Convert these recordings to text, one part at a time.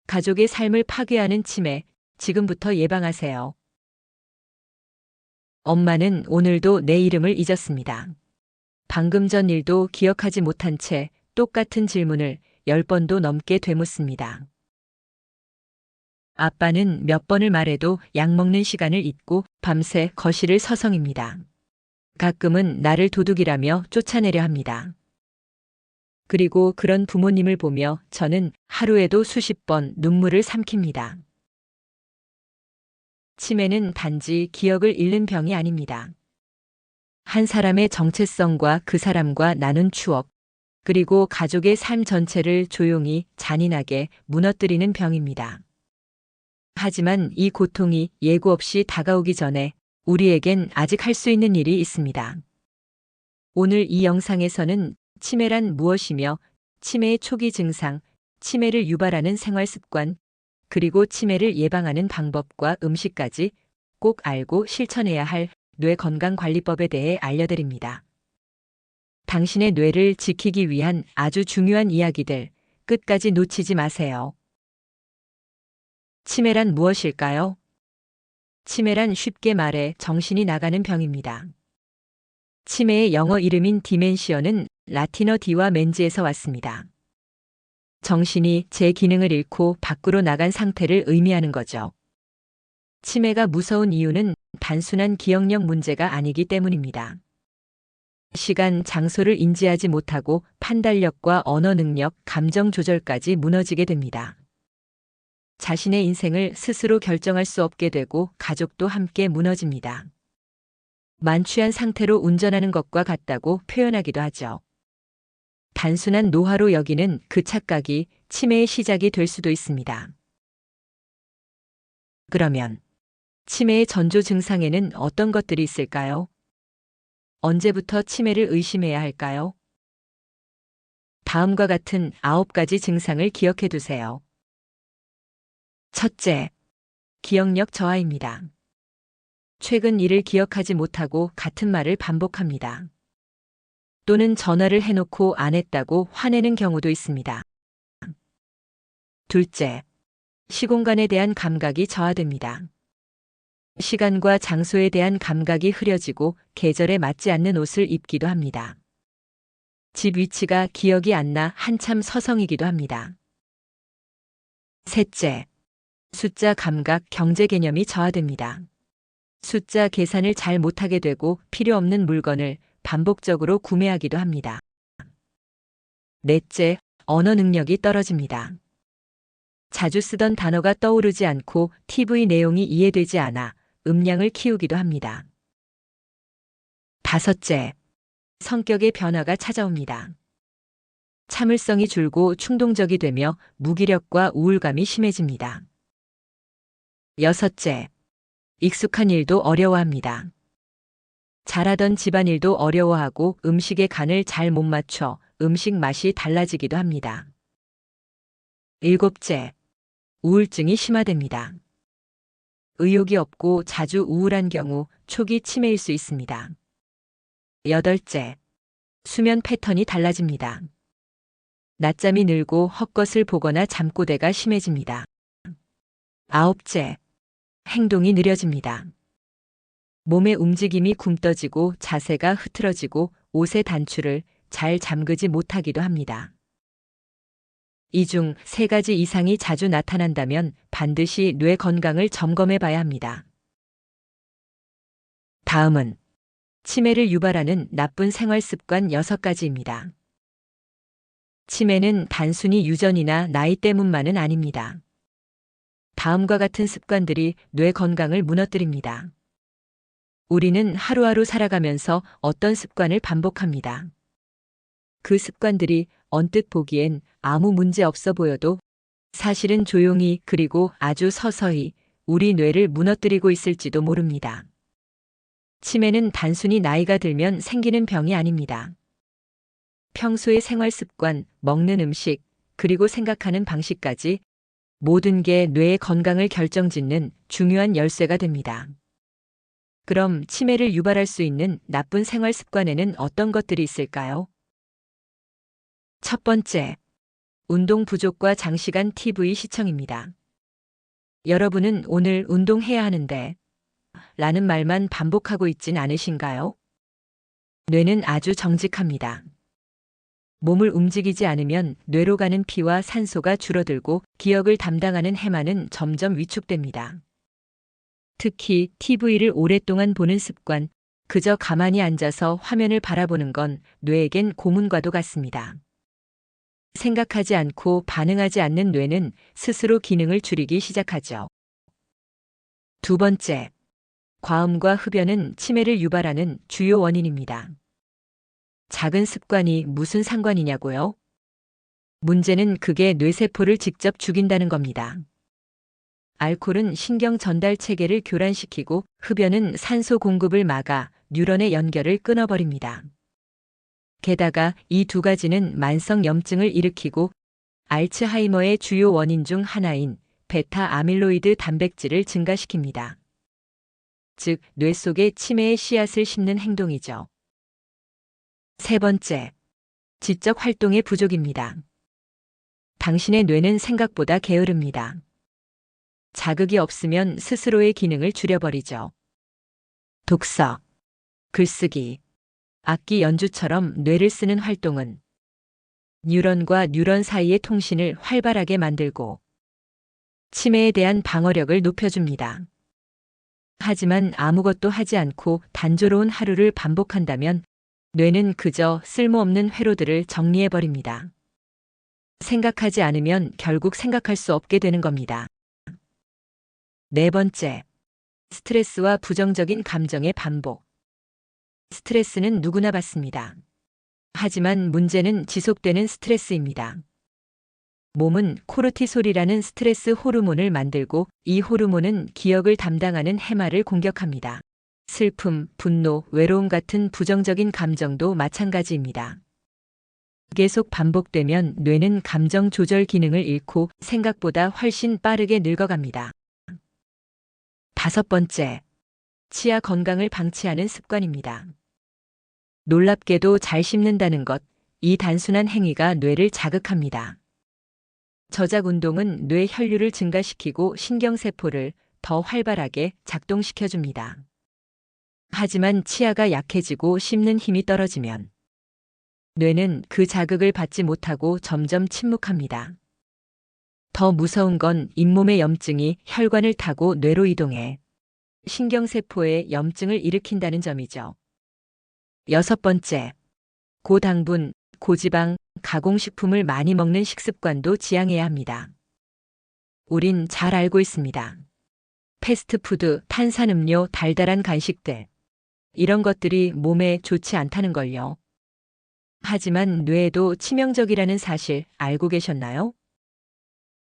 가족의 삶을 파괴하는 치매, 지금부터 예방하세요. 엄마는 오늘도 내 이름을 잊었습니다. 방금 전 일도 기억하지 못한 채 똑같은 질문을 10번도 넘게 되묻습니다. 아빠는 몇 번을 말해도 약 먹는 시간을 잊고 밤새 거실을 서성입니다. 가끔은 나를 도둑이라며 쫓아내려 합니다. 그리고 그런 부모님을 보며 저는 하루에도 수십 번 눈물을 삼킵니다. 치매는 단지 기억을 잃는 병이 아닙니다. 한 사람의 정체성과 그 사람과 나눈 추억, 그리고 가족의 삶 전체를 조용히 잔인하게 무너뜨리는 병입니다. 하지만 이 고통이 예고 없이 다가오기 전에 우리에겐 아직 할 수 있는 일이 있습니다. 오늘 이 영상에서는 치매란 무엇이며 치매의 초기 증상, 치매를 유발하는 생활 습관, 그리고 치매를 예방하는 방법과 음식까지 꼭 알고 실천해야 할 뇌 건강관리법에 대해 알려드립니다. 당신의 뇌를 지키기 위한 아주 중요한 이야기들 끝까지 놓치지 마세요. 치매란 무엇일까요? 치매란 쉽게 말해 정신이 나가는 병입니다. 치매의 영어 이름인 디멘시어는 라틴어 디와 멘지에서 왔습니다. 정신이 제 기능을 잃고 밖으로 나간 상태를 의미하는 거죠. 치매가 무서운 이유는 단순한 기억력 문제가 아니기 때문입니다. 시간, 장소를 인지하지 못하고 판단력과 언어 능력, 감정 조절까지 무너지게 됩니다. 자신의 인생을 스스로 결정할 수 없게 되고 가족도 함께 무너집니다. 만취한 상태로 운전하는 것과 같다고 표현하기도 하죠. 단순한 노화로 여기는 그 착각이 치매의 시작이 될 수도 있습니다. 그러면 치매의 전조 증상에는 어떤 것들이 있을까요? 언제부터 치매를 의심해야 할까요? 다음과 같은 9가지 증상을 기억해 두세요. 첫째, 기억력 저하입니다. 최근 일을 기억하지 못하고 같은 말을 반복합니다. 또는 전화를 해놓고 안 했다고 화내는 경우도 있습니다. 둘째, 시공간에 대한 감각이 저하됩니다. 시간과 장소에 대한 감각이 흐려지고 계절에 맞지 않는 옷을 입기도 합니다. 집 위치가 기억이 안 나 한참 서성이기도 합니다. 셋째, 숫자 감각, 경제 개념이 저하됩니다. 숫자 계산을 잘 못하게 되고 필요 없는 물건을 반복적으로 구매하기도 합니다. 넷째, 언어 능력이 떨어집니다. 자주 쓰던 단어가 떠오르지 않고 TV 내용이 이해되지 않아 음량을 키우기도 합니다. 다섯째, 성격의 변화가 찾아옵니다. 참을성이 줄고 충동적이 되며 무기력과 우울감이 심해집니다. 여섯째, 익숙한 일도 어려워합니다. 잘하던 집안일도 어려워하고 음식의 간을 잘 못 맞춰 음식 맛이 달라지기도 합니다. 일곱째, 우울증이 심화됩니다. 의욕이 없고 자주 우울한 경우 초기 치매일 수 있습니다. 여덟째, 수면 패턴이 달라집니다. 낮잠이 늘고 헛것을 보거나 잠꼬대가 심해집니다. 아홉째, 행동이 느려집니다. 몸의 움직임이 굼떠지고 자세가 흐트러지고 옷의 단추를 잘 잠그지 못하기도 합니다. 이 중 3가지 이상이 자주 나타난다면 반드시 뇌 건강을 점검해 봐야 합니다. 다음은 치매를 유발하는 나쁜 생활 습관 6가지입니다. 치매는 단순히 유전이나 나이 때문만은 아닙니다. 다음과 같은 습관들이 뇌 건강을 무너뜨립니다. 우리는 하루하루 살아가면서 어떤 습관을 반복합니다. 그 습관들이 언뜻 보기엔 아무 문제 없어 보여도 사실은 조용히 그리고 아주 서서히 우리 뇌를 무너뜨리고 있을지도 모릅니다. 치매는 단순히 나이가 들면 생기는 병이 아닙니다. 평소의 생활 습관, 먹는 음식, 그리고 생각하는 방식까지 모든 게 뇌의 건강을 결정짓는 중요한 열쇠가 됩니다. 그럼 치매를 유발할 수 있는 나쁜 생활 습관에는 어떤 것들이 있을까요? 첫 번째, 운동 부족과 장시간 TV 시청입니다. 여러분은 오늘 운동해야 하는데 라는 말만 반복하고 있진 않으신가요? 뇌는 아주 정직합니다. 몸을 움직이지 않으면 뇌로 가는 피와 산소가 줄어들고 기억을 담당하는 해마는 점점 위축됩니다. 특히 TV를 오랫동안 보는 습관, 그저 가만히 앉아서 화면을 바라보는 건 뇌에겐 고문과도 같습니다. 생각하지 않고 반응하지 않는 뇌는 스스로 기능을 줄이기 시작하죠. 두 번째, 과음과 흡연은 치매를 유발하는 주요 원인입니다. 작은 습관이 무슨 상관이냐고요? 문제는 그게 뇌세포를 직접 죽인다는 겁니다. 알코올은 신경 전달 체계를 교란시키고 흡연은 산소 공급을 막아 뉴런의 연결을 끊어버립니다. 게다가 이 두 가지는 만성 염증을 일으키고 알츠하이머의 주요 원인 중 하나인 베타 아밀로이드 단백질을 증가시킵니다. 즉, 뇌 속에 치매의 씨앗을 심는 행동이죠. 세 번째, 지적 활동의 부족입니다. 당신의 뇌는 생각보다 게으릅니다. 자극이 없으면 스스로의 기능을 줄여버리죠. 독서, 글쓰기, 악기 연주처럼 뇌를 쓰는 활동은 뉴런과 뉴런 사이의 통신을 활발하게 만들고 치매에 대한 방어력을 높여줍니다. 하지만 아무것도 하지 않고 단조로운 하루를 반복한다면 뇌는 그저 쓸모없는 회로들을 정리해버립니다. 생각하지 않으면 결국 생각할 수 없게 되는 겁니다. 네 번째, 스트레스와 부정적인 감정의 반복. 스트레스는 누구나 받습니다. 하지만 문제는 지속되는 스트레스입니다. 몸은 코르티솔이라는 스트레스 호르몬을 만들고 이 호르몬은 기억을 담당하는 해마를 공격합니다. 슬픔, 분노, 외로움 같은 부정적인 감정도 마찬가지입니다. 계속 반복되면 뇌는 감정 조절 기능을 잃고 생각보다 훨씬 빠르게 늙어갑니다. 다섯 번째, 치아 건강을 방치하는 습관입니다. 놀랍게도 잘 씹는다는 것, 이 단순한 행위가 뇌를 자극합니다. 저작 운동은 뇌 혈류를 증가시키고 신경세포를 더 활발하게 작동시켜줍니다. 하지만 치아가 약해지고 씹는 힘이 떨어지면 뇌는 그 자극을 받지 못하고 점점 침묵합니다. 더 무서운 건 잇몸의 염증이 혈관을 타고 뇌로 이동해 신경세포에 염증을 일으킨다는 점이죠. 여섯 번째, 고당분, 고지방, 가공식품을 많이 먹는 식습관도 지양해야 합니다. 우린 잘 알고 있습니다. 패스트푸드, 탄산음료, 달달한 간식들. 이런 것들이 몸에 좋지 않다는 걸요. 하지만 뇌에도 치명적이라는 사실 알고 계셨나요?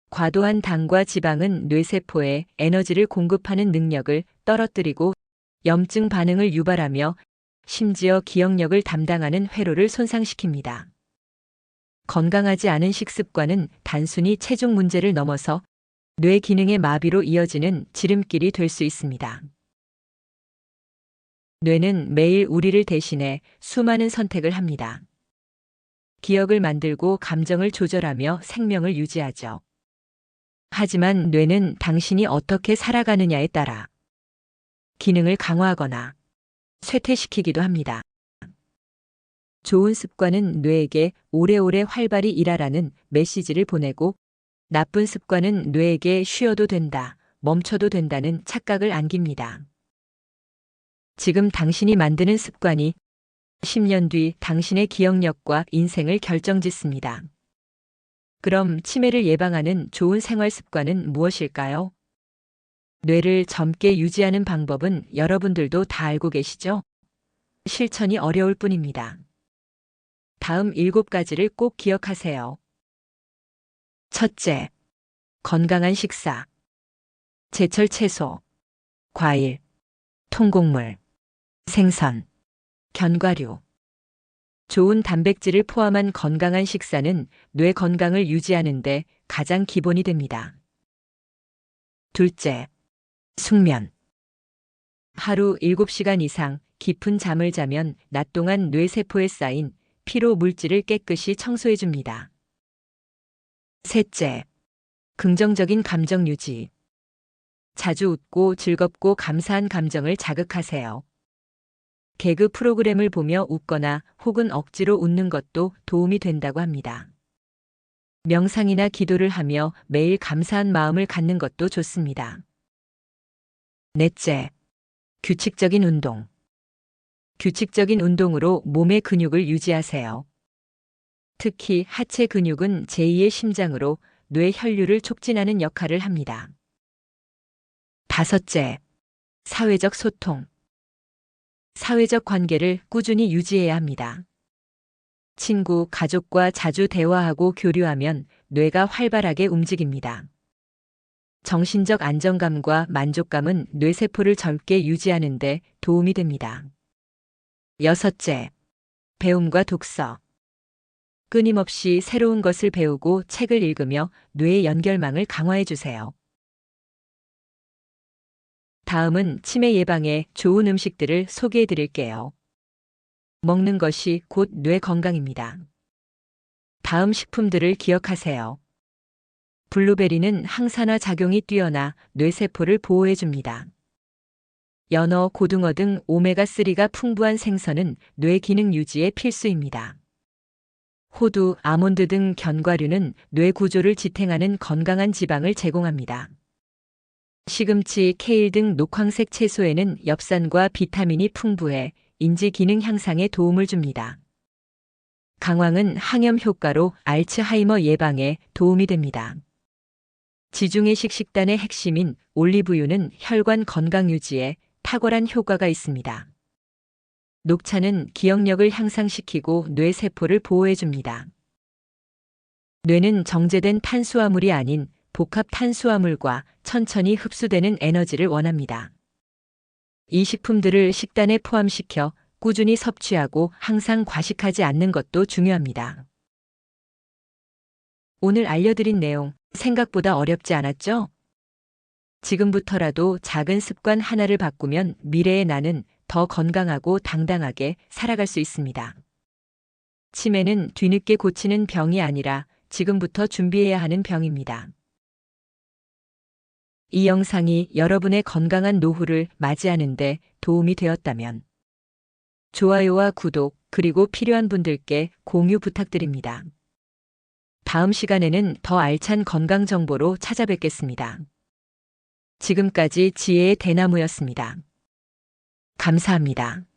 과도한 당과 지방은 뇌세포에 에너지를 공급하는 능력을 떨어뜨리고 염증 반응을 유발하며 심지어 기억력을 담당하는 회로를 손상시킵니다. 건강하지 않은 식습관은 단순히 체중 문제를 넘어서 뇌 기능의 마비로 이어지는 지름길이 될 수 있습니다. 뇌는 매일 우리를 대신해 수많은 선택을 합니다. 기억을 만들고 감정을 조절하며 생명을 유지하죠. 하지만 뇌는 당신이 어떻게 살아가느냐에 따라 기능을 강화하거나 쇠퇴시키기도 합니다. 좋은 습관은 뇌에게 오래오래 활발히 일하라는 메시지를 보내고 나쁜 습관은 뇌에게 쉬어도 된다, 멈춰도 된다는 착각을 안깁니다. 지금 당신이 만드는 습관이 10년 뒤 당신의 기억력과 인생을 결정짓습니다. 그럼 치매를 예방하는 좋은 생활 습관은 무엇일까요? 뇌를 젊게 유지하는 방법은 여러분들도 다 알고 계시죠? 실천이 어려울 뿐입니다. 다음 7가지를 꼭 기억하세요. 첫째, 건강한 식사. 제철 채소, 과일, 통곡물, 생선, 견과류. 좋은 단백질을 포함한 건강한 식사는 뇌 건강을 유지하는 데 가장 기본이 됩니다. 둘째, 숙면. 하루 7시간 이상 깊은 잠을 자면 낮 동안 뇌세포에 쌓인 피로 물질을 깨끗이 청소해줍니다. 셋째, 긍정적인 감정 유지. 자주 웃고 즐겁고 감사한 감정을 자극하세요. 개그 프로그램을 보며 웃거나 혹은 억지로 웃는 것도 도움이 된다고 합니다. 명상이나 기도를 하며 매일 감사한 마음을 갖는 것도 좋습니다. 넷째, 규칙적인 운동. 규칙적인 운동으로 몸의 근육을 유지하세요. 특히 하체 근육은 제2의 심장으로 뇌 혈류를 촉진하는 역할을 합니다. 다섯째, 사회적 소통. 사회적 관계를 꾸준히 유지해야 합니다. 친구, 가족과 자주 대화하고 교류하면 뇌가 활발하게 움직입니다. 정신적 안정감과 만족감은 뇌세포를 젊게 유지하는 데 도움이 됩니다. 여섯째, 배움과 독서. 끊임없이 새로운 것을 배우고 책을 읽으며 뇌의 연결망을 강화해 주세요. 다음은 치매 예방에 좋은 음식들을 소개해 드릴게요. 먹는 것이 곧 뇌 건강입니다. 다음 식품들을 기억하세요. 블루베리는 항산화 작용이 뛰어나 뇌세포를 보호해 줍니다. 연어, 고등어 등 오메가3가 풍부한 생선은 뇌 기능 유지에 필수입니다. 호두, 아몬드 등 견과류는 뇌 구조를 지탱하는 건강한 지방을 제공합니다. 시금치, 케일 등 녹황색 채소에는 엽산과 비타민이 풍부해 인지 기능 향상에 도움을 줍니다. 강황은 항염 효과로 알츠하이머 예방에 도움이 됩니다. 지중해식 식단의 핵심인 올리브유는 혈관 건강 유지에 탁월한 효과가 있습니다. 녹차는 기억력을 향상시키고 뇌세포를 보호해 줍니다. 뇌는 정제된 탄수화물이 아닌 복합 탄수화물과 천천히 흡수되는 에너지를 원합니다. 이 식품들을 식단에 포함시켜 꾸준히 섭취하고 항상 과식하지 않는 것도 중요합니다. 오늘 알려드린 내용 생각보다 어렵지 않았죠? 지금부터라도 작은 습관 하나를 바꾸면 미래의 나는 더 건강하고 당당하게 살아갈 수 있습니다. 치매는 뒤늦게 고치는 병이 아니라 지금부터 준비해야 하는 병입니다. 이 영상이 여러분의 건강한 노후를 맞이하는 데 도움이 되었다면 좋아요와 구독 그리고 필요한 분들께 공유 부탁드립니다. 다음 시간에는 더 알찬 건강 정보로 찾아뵙겠습니다. 지금까지 지혜의 대나무였습니다. 감사합니다.